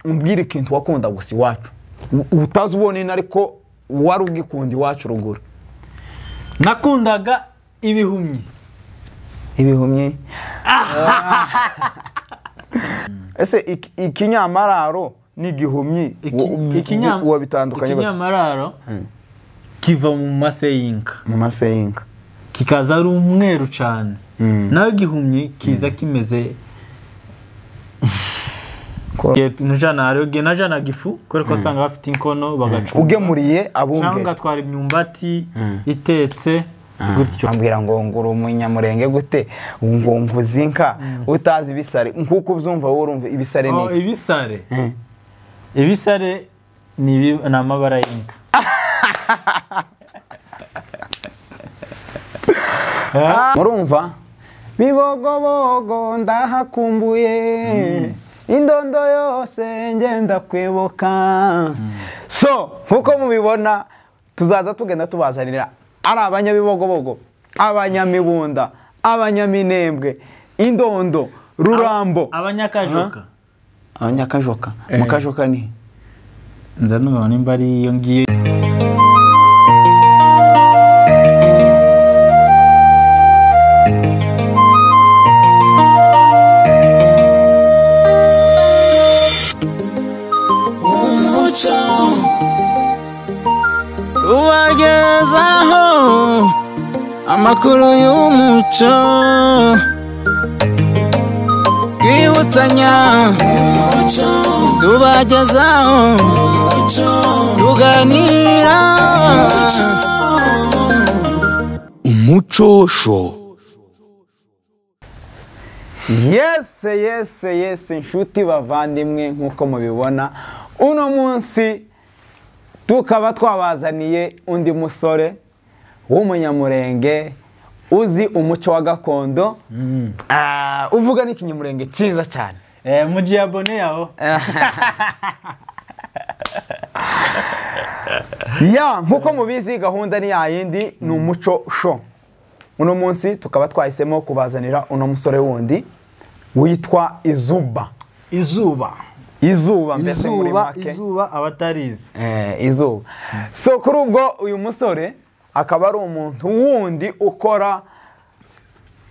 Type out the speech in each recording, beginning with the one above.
umbwira ikintu wakunda gusa iwacu utazubona ariko wari ugikunda iwacu ruguru. Nakundaga ibihumyi. Ibihumyi ese ikinyamararo n'igihumyi wabitandukanye? Ikinyamararo kiva mu maseyinka. Mu maseyinka kikaza ari umweru cyane. Naho igihumyi kiza kimeze nujana gifu kubera ko sanga bafite inkono bagacupa ugemuriye abumbe cyangwa twara imyumbati itetse gutyo. Ambwira ngo nguru umunyamurenge gute ngo nguzinka utazi ibisare nkuko ubyumva wowe urumva ibisare ni ibisare. Ibisare ni amabara y'inka. Murumva bibogobogo ndahakumbuye indondo yose ngenda kwibuka. So nkuko mubibona tuzaza tugenda tubazanira ari abanyabibogobogo, abanyamibunda, abanyaminembwe, indondo, rurambo, abanyakajoka. Abanyakajoka mukajoka ni nza nubona nimba ari iyo ngiye. Tubagezaho amakuru y'umuco twibutsanya umuco, tubagezaho umuco tuganira umuco show. Yes inshuti bavandimwe nkuko mubibona uno munsi tukaba twabazaniye undi musore w'umunyamurenge uzi umuco wa gakondo. Uvuga n'ikinyamurenge cyiza cyane. Muji abone yaho. Ya nkuko mubizi gahunda ni yayindi ni umuco show. Uno munsi tukaba twahisemo kubazanira uno musore wundi witwa Izuba. Izuba mbese muri make. Izuba abatarize. Izuba. So kuri ubwo uyu musore akaba ari umuntu wundi ukora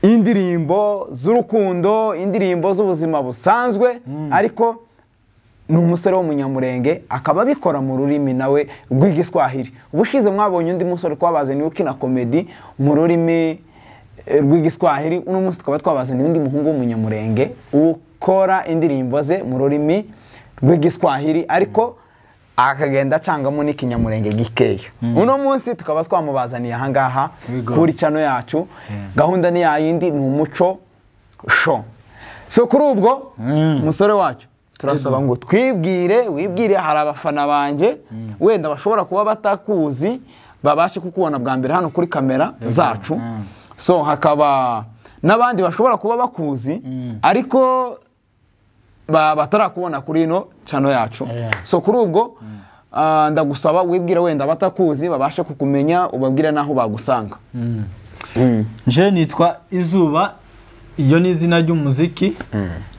indirimbo z'urukundo, indirimbo z'ubuzima busanzwe, ariko ni umusore w'umunyamurenge akaba abikora mu rurimi nawe rw'igiswahili. Ubushize mwabonye undi musore twabazaniye ukina comedy mu rurimi rw'igiswahili. Uno munsi tukaba twabazaniye undi muhungu w'umunyamurenge ukora indirimbo ze mu rurimi rw'igiswahili ariko akagenda acangamo n'ikinyamurenge gikeya. Uno munsi tukaba twamubazaniye aha ngaha kuri channel yacu. Gahunda ni yayindi ni umuco show. So kuri ubwo musore wacu turasaba ngo wibwire hari abafana banje wenda bashobora kuba batakuzi babashe kukubona bwa mbere hano kuri kamera zacu. So hakaba n'abandi bashobora kuba bakuzi ariko batarakubona kuri ino channel yacu. So kuri ubwo ndagusaba wibwire wenda batakuzi babashe kukumenya ubabwire naho bagusanga. Je nitwa Izuba. Iyo ni izina ry'umuziki,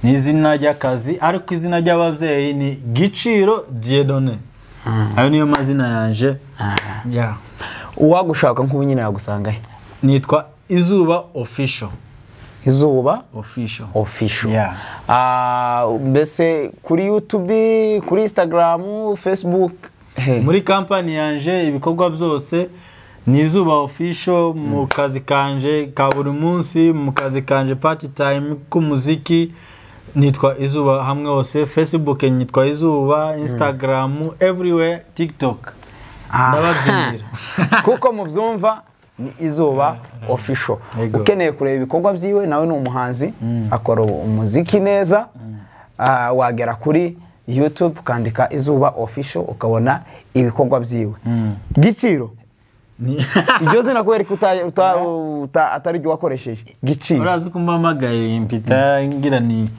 ni izina ry'akazi, ariko izina ry'ababyeyi ni Giciro Dieudonné. Ayo niyo mazina yanje. Uwagushaka nk'ubu nyine yagusanga he? Nitwa Izuba Official. Izuba Official. Mbese kuri YouTube, kuri Instagram, Facebook. Muri company yanje ibikorwa byose ni Izuba Official. Mu kazi kanje ka buri munsi, mu kazi kanje part time ku muziki nitwa Izuba hamwe hose. Facebook nitwa Izuba, Instagram, everywhere, TikTok. Ndababyinira. Kuko mubyumva ni Izuba Official. Ukeneye kureba ibikorwa byiwe nawe ni umuhanzi akora umuziki neza. Wagera kuri YouTube ukandika Izuba Official ukabona ibikorwa byiwe. Giciro ibyo zina kubera atari ryo wakoresheje Giciro. Urazi ko mbamagaye impita ngira ni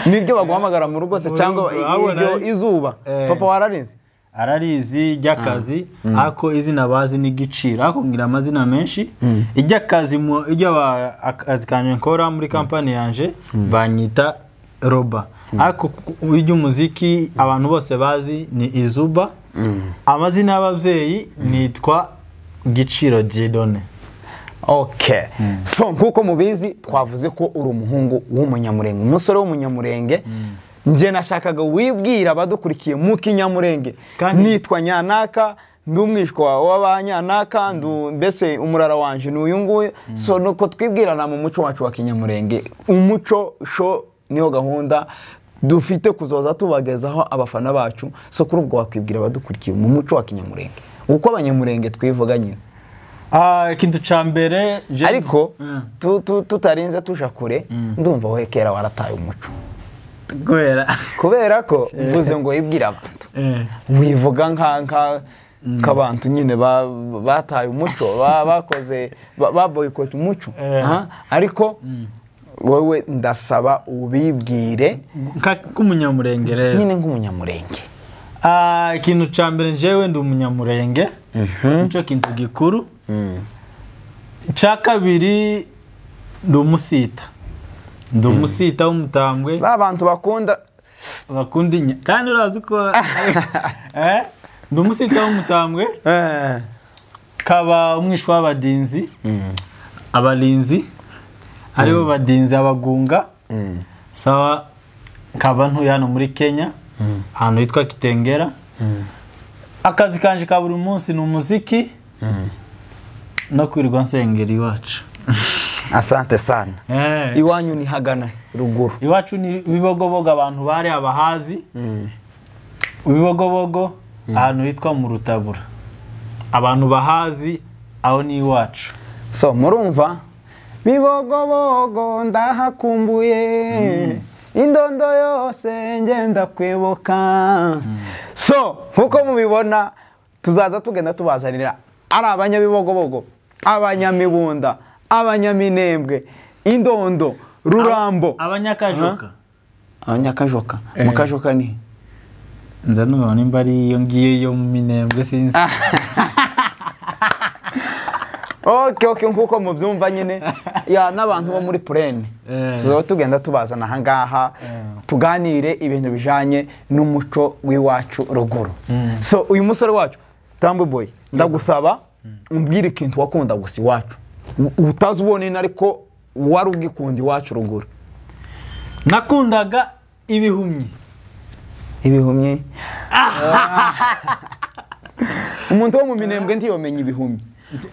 nibyo baguhamagara mu rugo se cyangwa ibyo Izuba papa wararinze? Ararizi ry'akazi ako izina bazi ni Giciro ako ngira amazina menshi. Iry'akazi akazi kanje nkora muri company yanje banyita Roba. ariko iby'umuziki abantu bose bazi ni Izuba. Amazina y'ababyeyi nitwa Giciro Dieudonné. Okay. So nkuko mubizi twavuze ko uri umuhungu w'umunyamurenge, umusore w'umunyamurenge. Nje nashakaga wibwira abadukurikiye mu Kinyamurenge. Nitwa Nyanaka, ndi umwishwa w'abanyanaka, mbese umurara wanje n'uyu nguyu. So nuko twibwirana mu muco wacu wa Kinyamurenge. Umuco sho niyo gahunda dufite kuzoza tubagezaho abafana bacu. So kuri ubwo wakwibwira abadukurikiye mu muco wa Kinyamurenge uko abanyamurenge twivuga nyine. Ikintu ca mbere ariko tutarinze tuja kure, ndumva we kera warataye umuco. Kubera ko mvuze ngo yibwira abantu wivuga nka kabantu nyine bataye umuco, bakoze boycott umuco. Ariko wowe ndasaba ubibwire nk'umunyamurenge rero, nyine nk'umunyamurenge. Ikintu ca mbere jewe ndi umunyamurenge, nico kintu gikuru. Ca kabiri ndi umusita. Ndi umusita w'umutambwe. Ba bantu bakunda kandi urazi ko ndi umusita w'umutambwe. Kaba umwishwa w'abadinzi, abalinzi aribo badinzi abagunga. Sawa, kaba ntuye hano muri Kenya, ahantu hitwa Kitengera. Akazi kanje ka buri munsi ni umuziki no kwirirwa nsengera iwacu. Asante sana. Iwanyu ni hagana ruguru? Iwacu ni Bibogobogo, abantu bari abahazi. Bibogobogo ahantu hitwa mu Rutabura, abantu bahazi aho ni iwacu. So murumva Bibogobogo ndahakumbuye, indondo yose ngenda kwibuka. So nkuko mubibona tuzaza tugenda tubazanira ari abanyabibogobogo, abanyamibunda, abanyaminembwe, indondo, rurambo, abanyakajoka. Abanyakajoka mukajoka ni nza nubona nimba ari iyo ngiye yo mu Minembwe sinzi. Okay, nkuko mubyumva nyine ya n'abantu bo muri Plaine. So tugenda tubazana aha ngaha tuganire ibintu bijanye n'umuco w'iwacu ruguru. So uyu musore wacu Tambwe Boy, ndagusaba umbwire ikintu wakunda gusa iwacu utazubone ariko wari ugikunda iwacu ruguru. Nakundaga ibihumyi. Ibihumyi? Umuntu wo mu Minembwe ntiyomenya ibihumyi.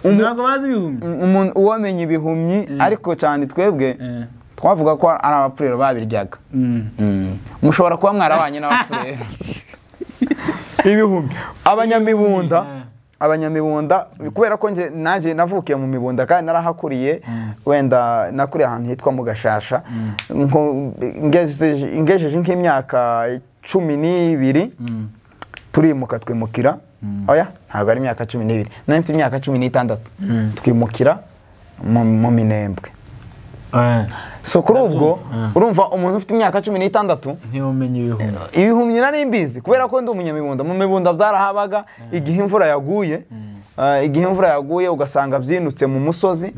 Ntabwo bazi ibihumyi. Umuntu uwamenye ibihumyi ariko cyane twebwe twavuga ko ari abapfurero babiryaga. Mushobora kuba mwarabanye n'abapfurero. Ibihumyi, abanyamibunda kubera ko naje navukiye mu Mibunda kandi narahakuriye, wenda nakuriye ahantu hitwa mu Gashasha, ngejeje nk'imyaka 12 turimuka twimukira. Oya ntabwo ari imyaka 12, nari mfite imyaka 16 twimukira mu Minembwe. So kuri ubwo urumva umuntu ufite imyaka 16 ntiyomenya ibihumyi. Ibihumyi nari mbizi kubera ko ndi umunyamibunda. Mu Mibunda byarahabaga igihe imvura yaguye, ugasanga byinutse mu musozi.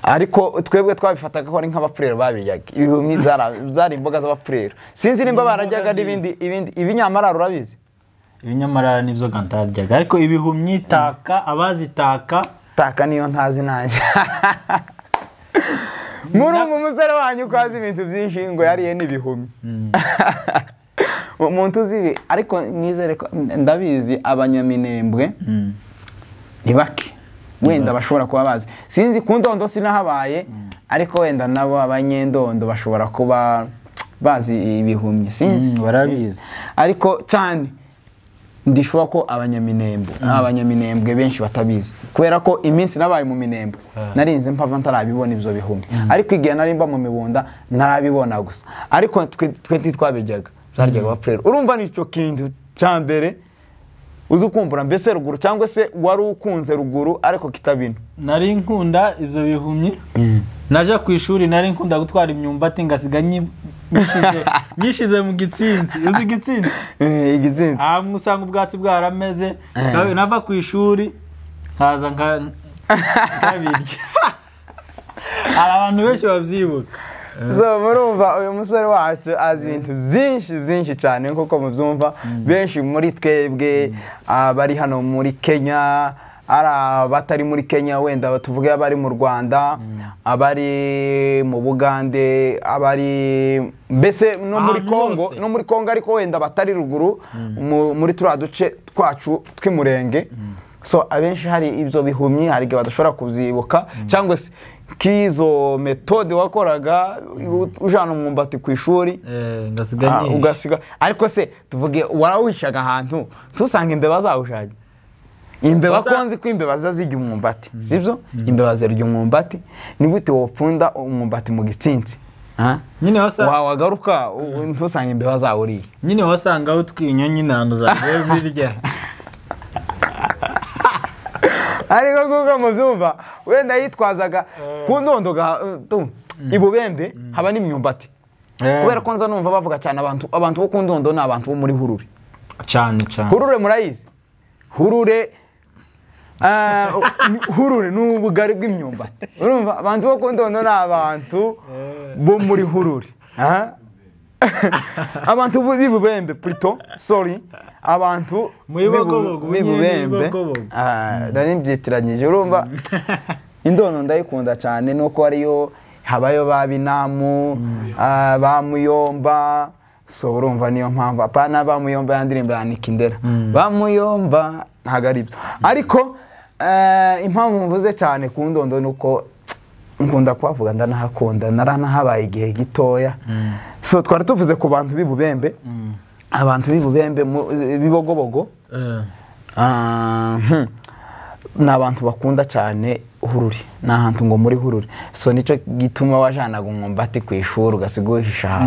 Ariko twebwe twabifataga ko ari nk'abapfurero babiryaga. Ibihumyi zari imboga z'abapfurero. Sinzi nimba barajyaga n'ibindi ibinyamarara urabizi? Ibinyamarara nibyo gantaryaga, ariko ibihumyi taka abazitaka niyo ntazi nanje. Muri umusore wanyu kwazi ibintu byinshi ngo yariye n'ibihumyi. Umuntu uzi ariko nizere ko ndabizi abanyaminembwe ni bake, wenda bashobora kuba bazi. Sinzi ku Ndondo sinahabaye, ariko wenda nabo abanyendondo bashobora kuba bazi ibihumyi. Sinzi barabizi, ariko cyane ndishobora ko abanyaminembwe benshi batabizi kubera ko iminsi nabaye mu Minembwe narinze mpava ntarabibona ibyo bihumyi. Ariko igihe narimba mu Mibunda narabibona gusa, ariko twe twabiryaga byaryaga abapfurero. Urumva nico kintu cyambere uzi kumbura mbese ruguru, cyangwa se wari ukunze ruguru ariko kitabino? Nari nkunda ibyo bihumyi. Naje ku ishuri nari nkunda gutwara imyumbati ngasiga nyishize mu gitsinzi. Uzi igitsinzi? Igitsinzi musanga ubwatsi bwarameze, nava ku ishuri haza nkabirya. Abantu benshi babyibuka. so murumva uyu musore wacu azi ibintu byinshi cyane nk'uko mubyumva benshi muri twebwe bari hano muri Kenya batari muri Kenya wenda tuvuge abari mu Rwanda abari mu Bugande abari mbese no muri Kongo ariko wenda batari ruguru muri turiya duce twacu tw'imurenge so abenshi hari ibyo bihumyi hari igihe badashobora kubyibuka cyangwa se kizo metode wakoraga ujana umwumbati ku ishuri ugasiga ariko se tuvuge warawishaga ahantu tusanga imbeba zawushaje imbeba konzi ko imbeba zazirya umwumbati sibyo imbeba zirya umwumbati ni gute wopfunda umwumbati mu gitsinzi nyine wagaruka tusanga imbeba zawuriye nyine wasanga utwinyo nyine ahantu zagiye zirya ariko kuko mubyumva wenda yitwazaga ku ndondoga ibubembe haba n'imyumbati kubera ko nza numva bavuga cyane abantu bo ku ndondo ni abantu bo muri Hurure cyane Hurure murayizi Hurure ni ubugari bw'imyumbati urumva abantu bo ku ndondo ni abantu bo muri Hurure abantu b'ibubembe plutôt sorry abantu b'ibubembe nari mbyitiranyije urumva indono ndayikunda cyane nuko ariyo habayo babinamu bamuyomba so urumva niyo mpamvu apana bamuyomba yandirimba yanika indera bamuyomba ntago ari byo ariko impamvu mvuze cyane ku ndondo nuko nkunda kuhavuga ndanahakunda naranahabaye igihe gitoya so twari tuvuze ku bantu b'ibubembe abantu b'ibubembe bibogobogo ni abantu bakunda cyane Hurure ni ahantu ngo muri Hurure so nicyo gituma wajanaga umwumbati ku ishuri ugasiga uhisha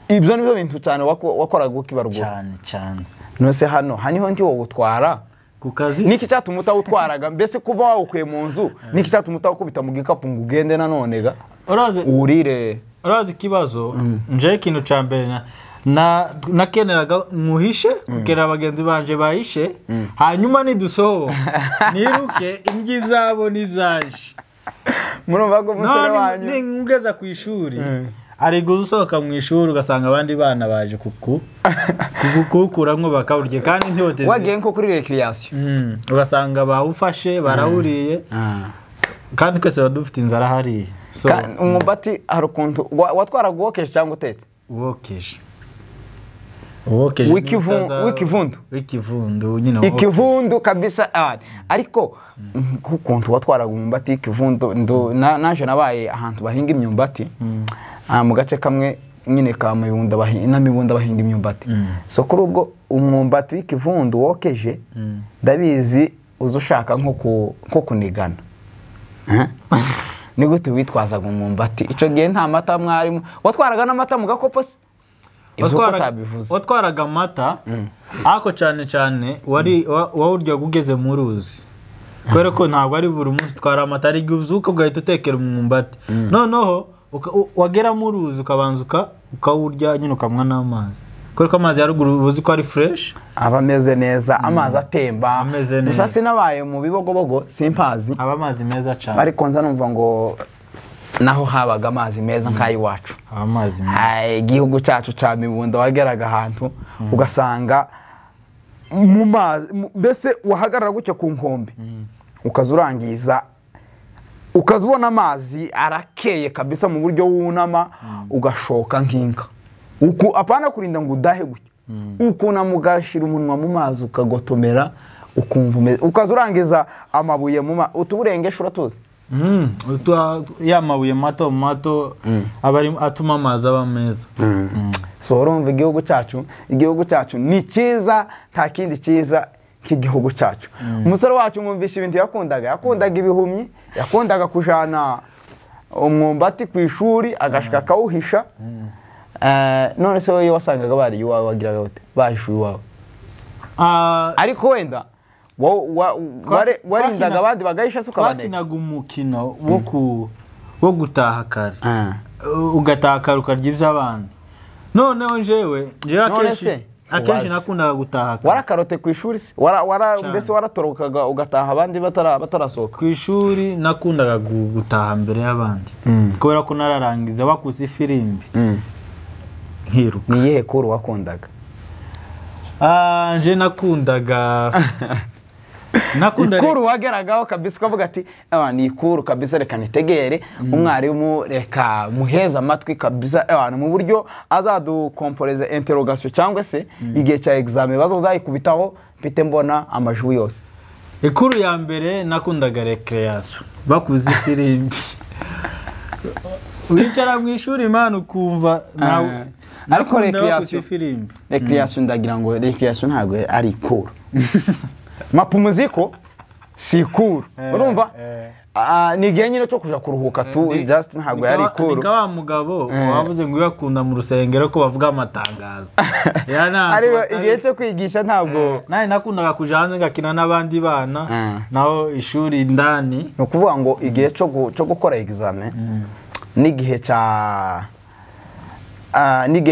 ibyo nibyo bintu cyane wakoraga ukibarugura cyane nose haniho ndi wowe utwara niki cyatuma utawutwaraga mbese kuba wawukuye mu nzu niki cyatuma utawukubita mu gikapu ngo ugende nanone urire urazi ikibazo nje ikintu cya mbere nakeneraga muhishe kugera abagenzi banje bahishe hanyuma nidusoho niruke ingi zabo n'ibyanje murumva ko umusore wanyu ngeza ku ishuri ari gusohoka mu ishuri ugasanga abandi bana baje kukukuramwo bakawurye kandi ntiyoteze wagiye nko kuri recreation ugasanga bawufashe barawuriye kandi twese badufite inzara hariya umwumbati hari ukuntu watwaraga uwokeje cyangwa utetse w'ikivundo nyine ikivundu kabisa ariko ukuntu watwaraga umwumbati ikivundu naje nabaye ahantu bahinga imyumbati mu gace kamwe nyine ka Mibunda bahinga imyumbati so kuri ubwo umwumbati w'ikivundu wokeje ndabizi uzushaka nko kunigana ni gute witwazaga umwumbati ico gihe nta mata mwarimu watwaraga n'amata mu gakopo se watwaraga amata ako cyane wawurya ugeze mu ruzi kubera ko ntabwo ari buri munsi twara amata ari uzuka ugahita utekera umwumbati noneho wagera mu ruzi ukabanza ukawurya nyine ukamwa n'amazi kubera ko amazi ya ruguru uzi ko ari fresh aba ameze neza amazi atemba gusa sinabaye mu bibogobogo simpazi aba amazi meza cyane ariko nza numva ngo naho habaga amazi meza nk'ayiwacu amazi meza igihugu cyacu cya Mibunda wageraga ahantu ugasanga mu mazi mbese wahagarara gutya ku nkombe ukazurangiza ukazubona amazi arakeye kabisa mu buryo wunama ugashoka nk'inka apana kurinda ngo udahe gutya ukunama ugashira umunwa mu mazi ukagotomera ukumva ukazurangiza amabuye mu utuburengesho uratuzi ya mabuye mato abari atuma amazi aba meza so urumva igihugu cyacu ni cyiza nta kindi cyiza nk'igihugu cyacu umusore wacu mwumvisha ibintu yakundaga ibihumyi yakundaga kujana umwumbati ku ishuri agashika akawuhisha none se wowe wasangaga bari iwawe wagiraga gute bahishuye iwawe ariko wenda warindaga abandi bagahisha se ukabaneka twakinaga umukino wo gutaha kare ugataha kare ukarya iby'abandi noneho njewe none se akenshi nakundaga gutaha warakarote ku ishuri se mbese waratorokaga ugataha abandi batarasohoka ku ishuri nakundaga gutaha mbere y'abandi kubera ko nararangiza bakuze ifirimbi nkiruka ni iyihe kuru wakundaga nje nakundaga ikuru wageragaho kabisa ukavuga ati ni ikuru kabisa reka nitegere umwarimu reka muheza amatwi kabisa mu buryo azadukomporeza interrogation cyangwa se igihe cya examen bazozayikubitaho mfite mbona amajwi yose. Ikuru ya mbere nakundaga recreation bakuze ifirimbi wicara mu ishuri imana ukumva nawe ariko recreation ndagira ngo recreation ntabwo ari ikuru mapumuziko si ikuru urumva ni igihe nyine cyo kuja kuruhuka tu just ntabwo yari ikuru nika wa mugabo wavuze ngo yakunda mu rusengero ko bavuga amatangazo ari igihe cyo kwigisha ntabwo naye nakundaga kuja hanze ngakina n'abandi bana naho ishuri indani no kuvuga ngo igihe cyo gukora examen n'igihe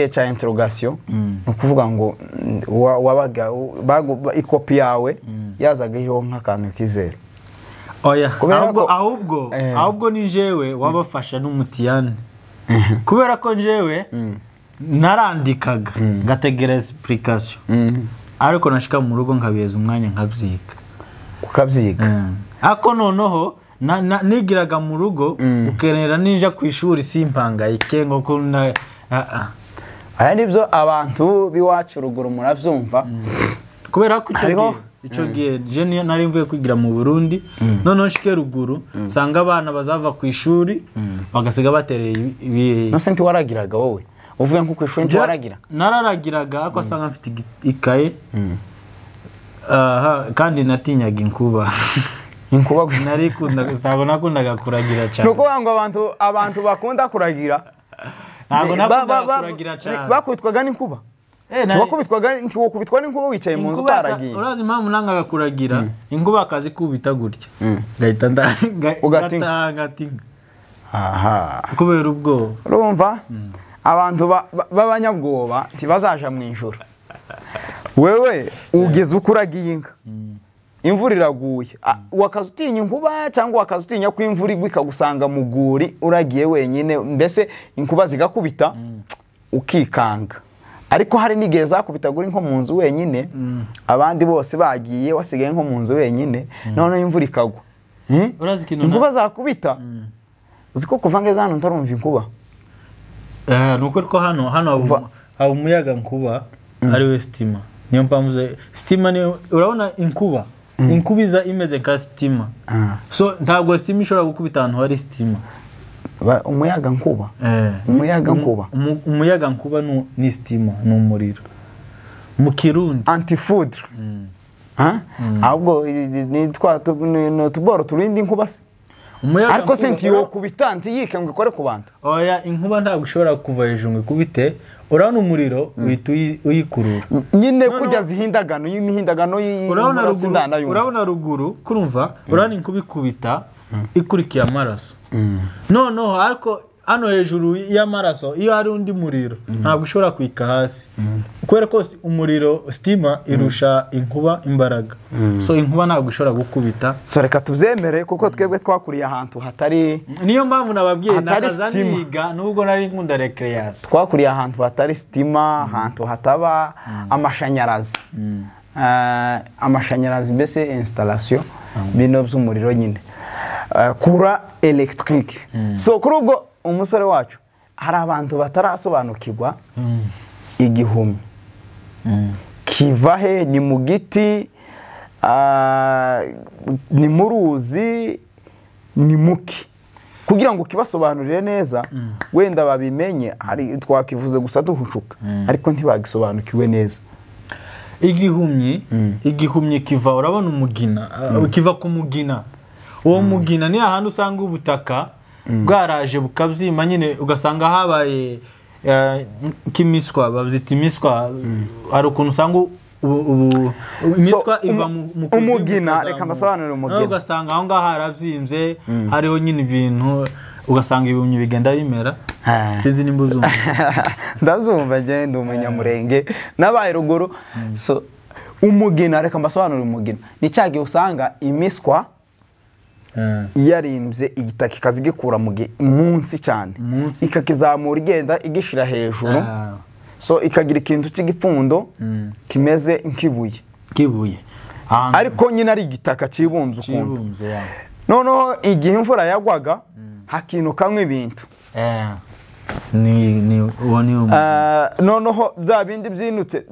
cya interrogation no kuvuga ngo wabaga ikopi yawe yazaga iriho nk'akantu kizero oya ahubwo ni jewe wabafasha n'umutiyane kubera ko jewe narandikaga ngategera explication ariko nashika mu rugo nkabiyeza umwanya nkabyiga ukabyiga ako noneho nigiraga mu rugo ukenera ninja ku ishuri simpangayike ngo ko aya nibyo abantu biwacu ruguru murabyumva kubera ko icyo gihe je nari mvuye kwigira mu Burundi noneho nshike ruguru sanga abana bazava ku ishuri bagasiga batereye no senti waragiraga wowe uvuye nko ku ishuri waragira nararagiraga ariko asanga mfite ikaye kandi natinyaga inkuba ntabwo nakundaga kuragira cyane nuko ngo abantu bakunda kuragira ntabwo nakundaga kuragira cyane bakwitwaga n'inkuba wakubitwa n'inkuba wicaye mu nzu utaragiye urazi impamvu nangaga kuragira inkuba akazikubita gutya ngahita ngatinga kubera ubwoba urumva abantu b'abanyabwoba ntibazaja mu ijoro wewe ugeze ukuragiye inka imvura iraguye wakaza utinya inkuba cyangwa wakaza utinya ko imvura igwa ikagusanga mu guri uragiye wenyine mbese inkuba zigakubita ukikanga ariko hari n'igihe zakubitagura nko mu nzu wenyine abandi bose bagiye wasigaye nko mu nzu wenyine none imvura ikagwa inkuba zakubita uziko kuva ngeze hano ntarumva inkuba nuko ko hano haba umuyaga nkuba ari we stima niyo mpamvu stima ni urabona inkuba inkubiza imeze nka stima so ntabwo stima ishobora gukubita ahantu hari stima umuyaga nkuba umuyaga nkuba ni stima ni umuriro mu kirundi antifoudre ahubwo ni tuboro turindi inkuba se ariko senti yo kubita ntiyike ngo ikore ku bantu oya inkuba ntabwo ishobora kuva hejuru ngo ikubite urabona umuriro uhita uyikurura nyine kujya zihindagano y'imihindagano urabona ruguru kurumva urabona inkuba ikubita ikurikiye amaraso noneho ariko hano hejuru y'amaraso iyo hari undi muriro ntabwo ushobora kwika hasi kubera ko umuriro stima irusha inkuba imbaraga so inkuba ntabwo ishobora gukubita so reka tubyemere kuko twebwe twakuriye ahantu hatari niyo mpamvu nababwiye nakaza niga nubwo nari nkunda recreation twakuriye ahantu hatari stima ahantu hataba amashanyarazi amashanyarazi mbese installation bino by'umuriro nyine kura electrique so kuri ubwo umusore wacu hari abantu batarasobanukirwa igihumi kiva he ni mu giti ni mu ruzi ni muki kugira ngo kibasobanurire neza wenda babimenye hari twakivuze gusa duhushuka ariko ntibagisobanukiwe neza igihumye kiva urabona umugina kiva ku mugina uwo mugina ni ahantu usanga ubutaka bwaraje bukabyima nyine ugasanga habaye kimiswa babyita imiswa hari ukuntu usanga imiswa iva mu umugina reka mbasobanurire umugina ugasanga aho ngaho harabyimbye hariho nyine ibintu ugasanga ibihumyo bigenda bimera sinzi nimba uzumva ndazumva ngende umunyamurenge nabaye ruguru so umugina reka mbasobanurire umugina ni cyagiye usanga imiswa yarimbye igitaka ikazigikura munsi cyane ikakizamura igenda igishira hejuru so ikagira ikintu cy'igipfundo kimeze nk'ibuye ariko nyine ari igitaka cibunze ukuntu noneho igihe imvura yagwaga hakinukamwe ibintu noneho bya bindi byinutse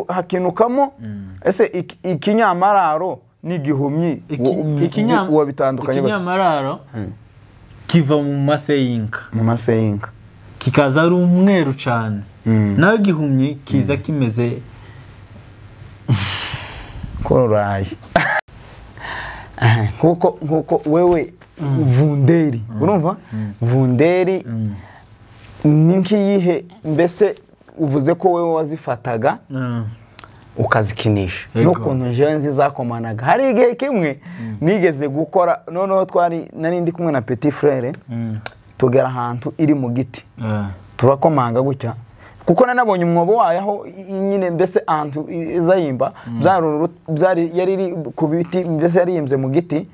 hakinukamo ese ikinyamararo n'igihumyi wabitandukanye ikinyamararo kiva mu mase y'inka kikaza ari umweru cyane naho igihumyi kiza kimeze kororaye nkuko wewe vunderi urumva vunderi ni nkiyihe mbese uvuze ko wewe wazifataga ukazikinisha n'ukuntu jewe nzizakomanaga hari igihe kimwe nigeze gukora noneho nari ndi kumwe na petit frere tugera ahantu iri mu giti turakomanga gutya kuko nanabonye umwobo wayaho nyine mbese ahantu izayimba yari iri ku biti mbese yariyimbye mu giti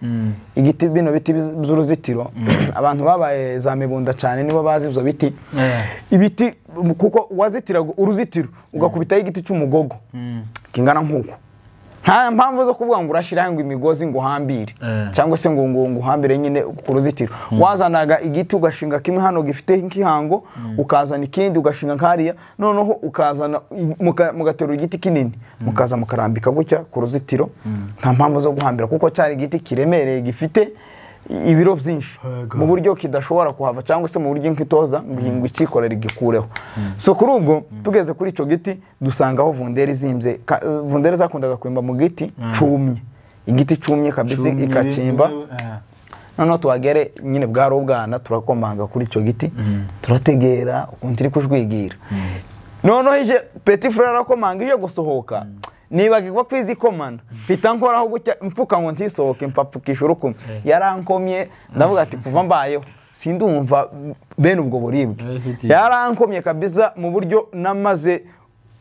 igiti bino biti by'uruzitiro abantu babaye za mibunda cyane nibo bazi ibyo biti ibiti kuko wazitira uruzitiro ugakubitaho igiti cy'umugogo kingana nk'uko nta mpamvu zo kuvuga ngo urashiraho ngo imigozi ngo uhambire cyangwa se ngo uhambire nyine ku ruzitiro wazanaga igiti ugashinga kimwe hano gifite nk'ihango ukazana ikindi ugashinga nkariya noneho ukazana mugatera igiti kinini mukaza mukarambika gutya ku ruzitiro nta mpamvu zo guhambira kuko cyari igiti kiremereye gifite ibiro byinshi mu buryo kidashobora kuhava cyangwa se mu buryo nk'itoza ngo ikikorera igikureho so kuri ubwo tugeze kuri icyo giti dusangaho vunderi zimbye vunderi zakundaga kwimba mu giti cumye igiti cumye kabisa ikacimba noneho tuhagere nyine bwari ubwana turakomanga kuri icyo giti turategera ukuntu iri kujwigira noneho ije petit frère arakomanga ije gusohoka nibagirwa kwizikomana mpita nkoraho gutya mfuka ngo ntisohoke mpapfukisha urukumwe yarankomye ndavuga ati kuva mbayeho sindumva bene ubwo buribwe yarankomye kabisa mu buryo namaze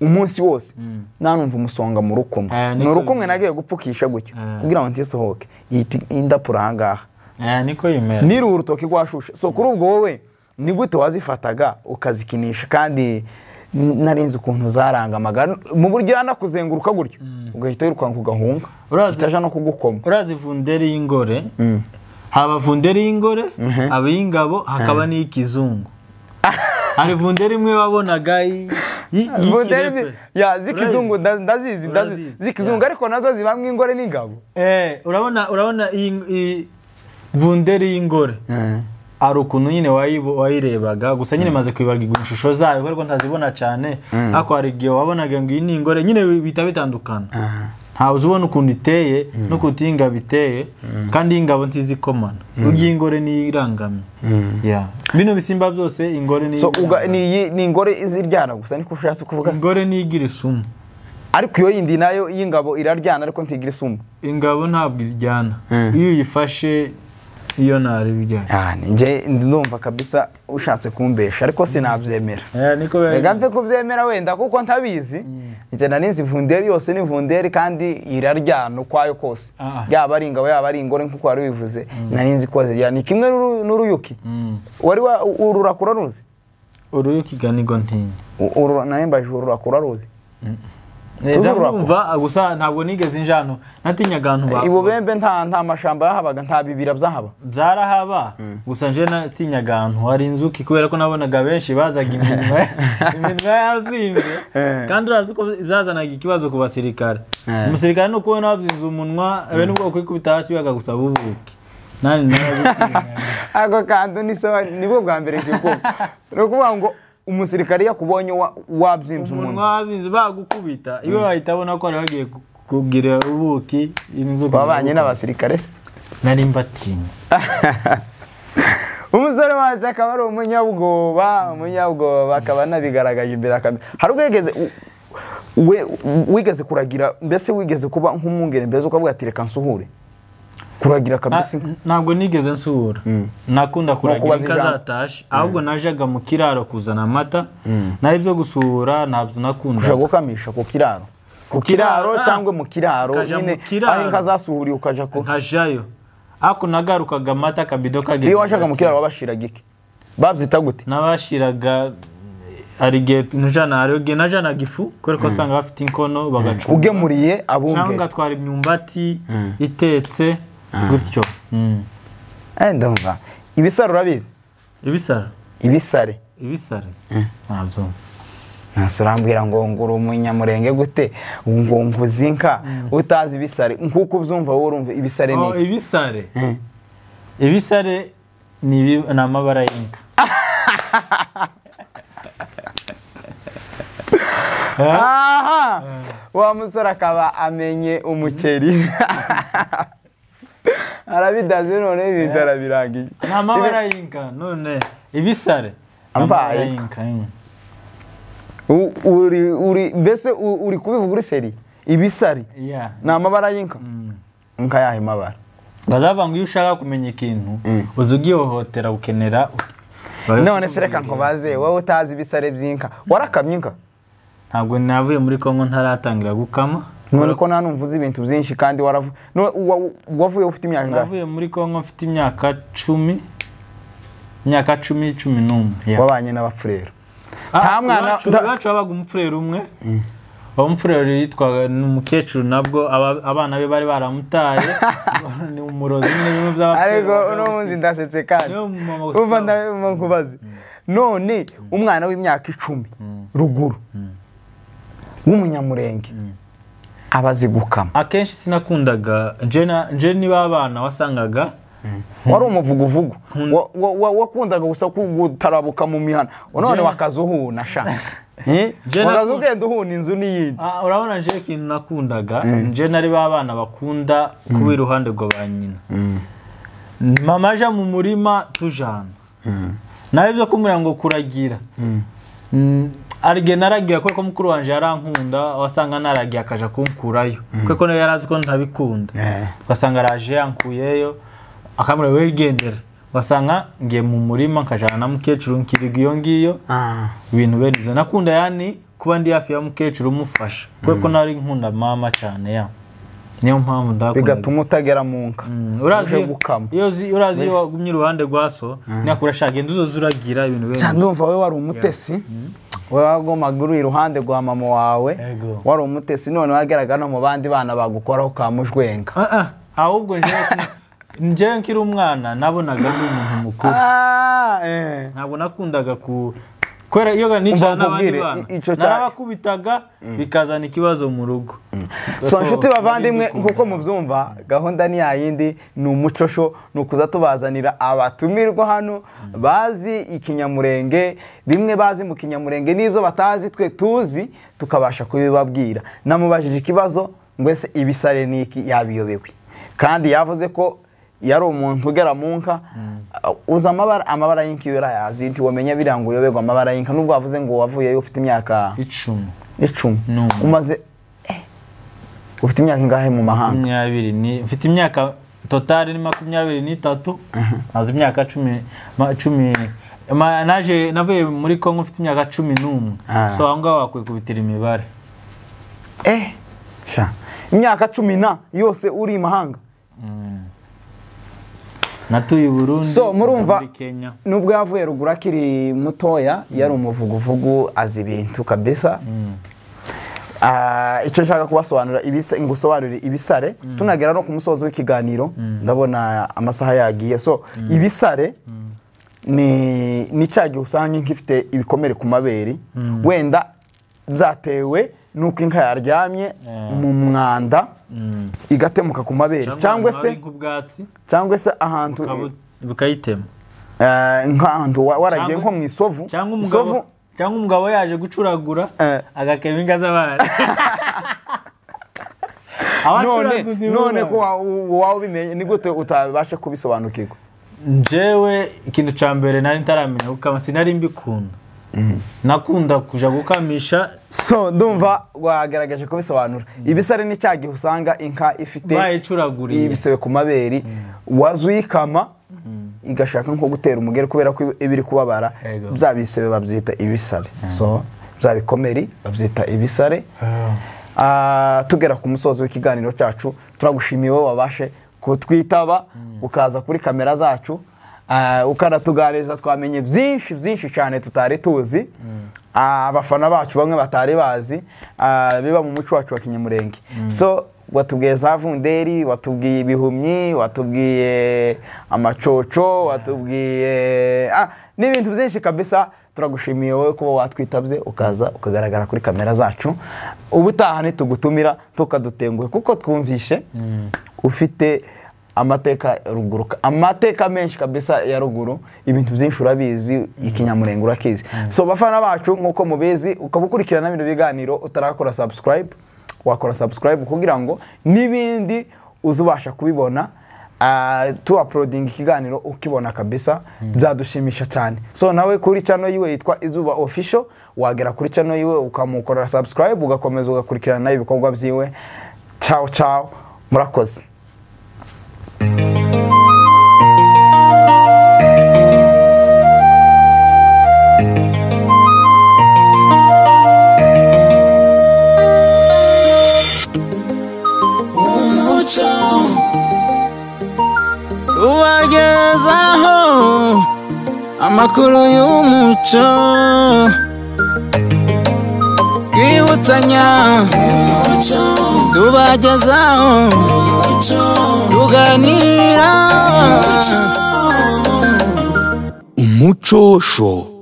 umunsi wose nanumva umusonga mu rukumwe ni urukumwe nagiye gupfukisha gutya kugira ngo ntisohoke indapura ahangaha niko yimera niri urutoki rwashushe so kuri ubwo wowe ni gute wazifataga ukazikinisha kandi narinzi ukuntu zaranga amagara mu buryo yanakuzenguruka gutyo ugahita wirukanka ugahunga utaja no kugukoma urazi vunderi y'ingore haba vunderi y'ingore ab'ingabo hakaba n'iy'ikizungu hari vunderi imwe wabonaga vunderi z'ikizungu ndazizi z'ikizungu ariko nazo zibamwe ingore n'ingabo urabona vunderi y'ingore ari ukuntu nyine wayirebaga gusa nyine maze kwibagirwa ishusho zayo kuko ntazibona cyane ariko hari igihe wabonaga ngo iyi ni ingore nyine bita bitandukana ntawe uzibona ukuntu iteye n'ukuntu ingabo iteye kandi ingabo ntizikomana urya ingore ni irangamye bino bisimba byose ingore ni ingore iziryana gusa niko ushatse kuvuga ingore ni igira isumu ariko iyo yindi nayo y'ingabo iraryana ariko ntigira isumu ingabo ntabwo iryana iyo uyifashe iyo nari bijyanye nje ndumva kabisa ushatse kumbesha ariko sinabyemera reka mpe kubyemera wenda kuko ntabizi nje naninzi vunderi yose ni vunderi kandi iraryana ukwayo kose yaba ari ingabo yaba ari ingore nkuko wari bivuze naninzi ko ziryana ni kimwe n'uruyuki wari ururakura ruzi uruyuki ganigo ntinya narimbaje ururakura ruzi tuzurumva gusa ntabwo nigeze njano natinyaga abantu ba ibubembe nta mashamba yahabaga nta bibira byahaba zarahaba gusa nje natinyaga abantu hari inzuki kubera ko nabonaga benshi bazaga iminwa yazinze kandi urazi ko byazanaga ikibazo ku basirikare umusirikare no kubona wabzinze umunwa bene ubwo kwikubita hasi bagagusaba ubuki nani narabitinya ako kandi nibwo bwa mbere cyuko no kuvuga ngo umusirikare yakubonye wabzinze umuntu wabzinze bagukubita iyo bahitabona ko ari bagiye kugira ubuki inzuki babanye n'abasirikare nari mbatinya umusore waje akaba ari umunyabwoba akaba nabigaragaje imbere akamera hari ubwegeze wigeze kuragira mbese wigeze kuba nk'umwungere mbese ukavuga ati reka nsuhure kuragira kabisa inka. ntabwo nigeze nsura nakunda kuragira inka zatashe ahubwo najaga mu kiraro kuzana amata naho ibyo gusura ntabwo nakunda kuja gukamisha ku kiraro cyangwa mu kiraro nyine aho inka zasuhuriye ukaja ko nkajayo ako nagarukaga amata kabido kageze iyo wajaga mu kiraro wabashiraga iki babyita gute nabashiraga arigate njana aroge najana gifu kore ko sanga bafite inkono bagacunga ugemuriye abunge cyangwa twara imyumbati itetse gutyo ndumva ibisaro urabizi ibisare ntabyonse nasurambwira ngo nguru umunyamurenge gute ngo nguzinka utazi ibisare nkuko ubyumva wowe urumva ibisare ni ibisare ni amabara y'inka aha wa musore akaba amenye umuceri arabidaze none ibintu arabirangiye amabara y'inka none ibisare ambaye y'inka mbese uri kubivuga uri seri ibisari ni amabara y'inka inka yahe mabara bazavuga ngo iyo ushaka kumenya ikintu uzi ugihohotera ukenera none se reka nkubaze wowe utazi ibisare by'inka warakamye inka ntabwo navuye muri Kongo ntaratangira gukama none ko nta numvuze ibintu byinshi kandi wavuye ufite imyaka ingahe navuye muri Kongo mfite imyaka 11 wabanye n'abafurero nta mwana bacu babaga umufurero umwe umufurero yitwaga n'umukecuru nabwo abana be bari baramutaye ni umurozi n'ibintu by'abafurero ariko uno munsi ndasetse kandi umva ndakubaze none umwana w'imyaka 10 ruguru w'umunyamurenge abazi gukama akenshi sinakundaga nje niba abana wasangaga wari umuvuguvugu wakundaga gusa kugutarabuka mu mihana none wakazuhuna sha wakazugenda uhuna inzu n'iyindi urabona nje ikintu nakundaga nje nari babana bakunda kuba iruhande rwa ba nyina mama aja mu murima tujana nawe byo kumurira ngo kuragira arige naragira ko mukuru wanje yarankunda wasanga naragiye akaja kunkurayo kuko nayo yarazi ko ntabikunda wasanga araje yankuyeyo akamura wegendera wasanga ngiye mu murima nkajana na mukecuru nkiriga iyo ngiyo ibintu berizo nakunda yani kuba ndi hafi ya mukecuru umufasha kuko nari nkunda mama cyane ya niyo mpamvu ndakunda bigatuma utagera mu nka urazi gukama urazi iyo wagumye iruhande rwaso nakurashaka genda uzozuragira ibintu berizo ndumva we wari umutesi wagomaguru iruhande rwa mama wawe wari umutesi none wagaragara no mu bandi bana bagukoraho kamujwenga ahubwo nje nkiri umwana nabonaga ndi umuntu mukuru ntabwo nakundaga kwera iyo nicana n'abandi bana narabakubitaga bikazana ikibazo mu rugo so nshuti bavandimwe nkuko mubyumva gahunda ni yayindi ni umucosho nukuza tubazanira abatumirwa hano bazi ikinyamurenge bimwe bazi mu kinyamurenge n'ibyo batazi twe tuzi tukabasha kubibabwira namubajije ikibazo ngwese ibisare niki yabiyobewe kandi yavuze ko yari umuntu ugera mu nka uza amabara y'inka iyo yazi nti wamenya birango uyoberwa amabara y'inka nubwo wavuze ngo wavuye ufite imyaka 10 umaze ufite imyaka ingahe mu mahanga 20 mfite imyaka total ni 23 azi imyaka 10 naje navuye muri Kongo mfite imyaka 11 so aho ngaho wakwiye kubitira imibare sha imyaka 10 yose uri mahanga natuye Burundi so murumva nubwo yavuye rugura akiri mutoya yari umuvuguvugu azi ibintu kabisa icyo nshaka kubasobanurira ngusobanurira ibisare tunagera no ku musozo w'ikiganiro ndabona amasaha yagiye so ibisare ni cyagiye usanga nk'ifite ibikomere ku mabere wenda byatewe nuko inka yaryamye mu mwanda igatemuka ku mabere cyangwa se ahantu bukayitema nk'ahantu waragiye nko mu isovu cyangwa umugabo yaje gucuragura agakema inka z'abana none ko wawe ubimenye ni gute utabasha kubisobanukirwa njewe ikintu cya mbere nari ntaramenya gukama sinari mbikunda nakunda kuja gukamisha so ndumva wagaragaje kubisobanura ibisare ni cyagihe usanga inka ifite bayicuraguriye ibisebe ku maberi wazuyikama igashaka nko gutera umugere kubera ko ibiri kubabara bya bisebe babyita ibisare so bya bikomeri babyita ibisare tugera ku musozo w'ikiganiro cyacu turagushimiye wowe wabashe kutwitaba ukaza kuri kamera zacu ukanatuganiriza twamenye byinshi cyane tutari tuzi abafana bacu bamwe batari bazi biba mu muco wacu wa Kinyamurenge so watubwiye za Vunderi watubwiye ibihumyi watubwiye amacoco watubwiye n'ibintu byinshi kabisa turagushimiye wowe kuba watwitabye ukaza ukagaragara kuri kamera zacu ubutaha nitugutumira tukadutenguye kuko twumvishe ufite amateka ruguruka amateka menshi kabisa ya ruguru ibintu byinshi urabizi Ikinyamurenge urakizi so bafana bacu nkuko mubizi ukabukurikirana bino biganiro utarakora subscribe wakora subscribe kugira ngo nibindi uzubasha kubibona tu uploading ikiganiro ukibona kabisa byadushimisha cyane so nawe kuri channel yiwe yitwa Izuba Official wagera kuri channel yiwe ukamukorera subscribe ugakomeza ugakurikirana ibikorwa byiwe ciao murakoze tubagezaho amakuru y'umuco twibutsanya tubagezaho tuganira Umuco Show.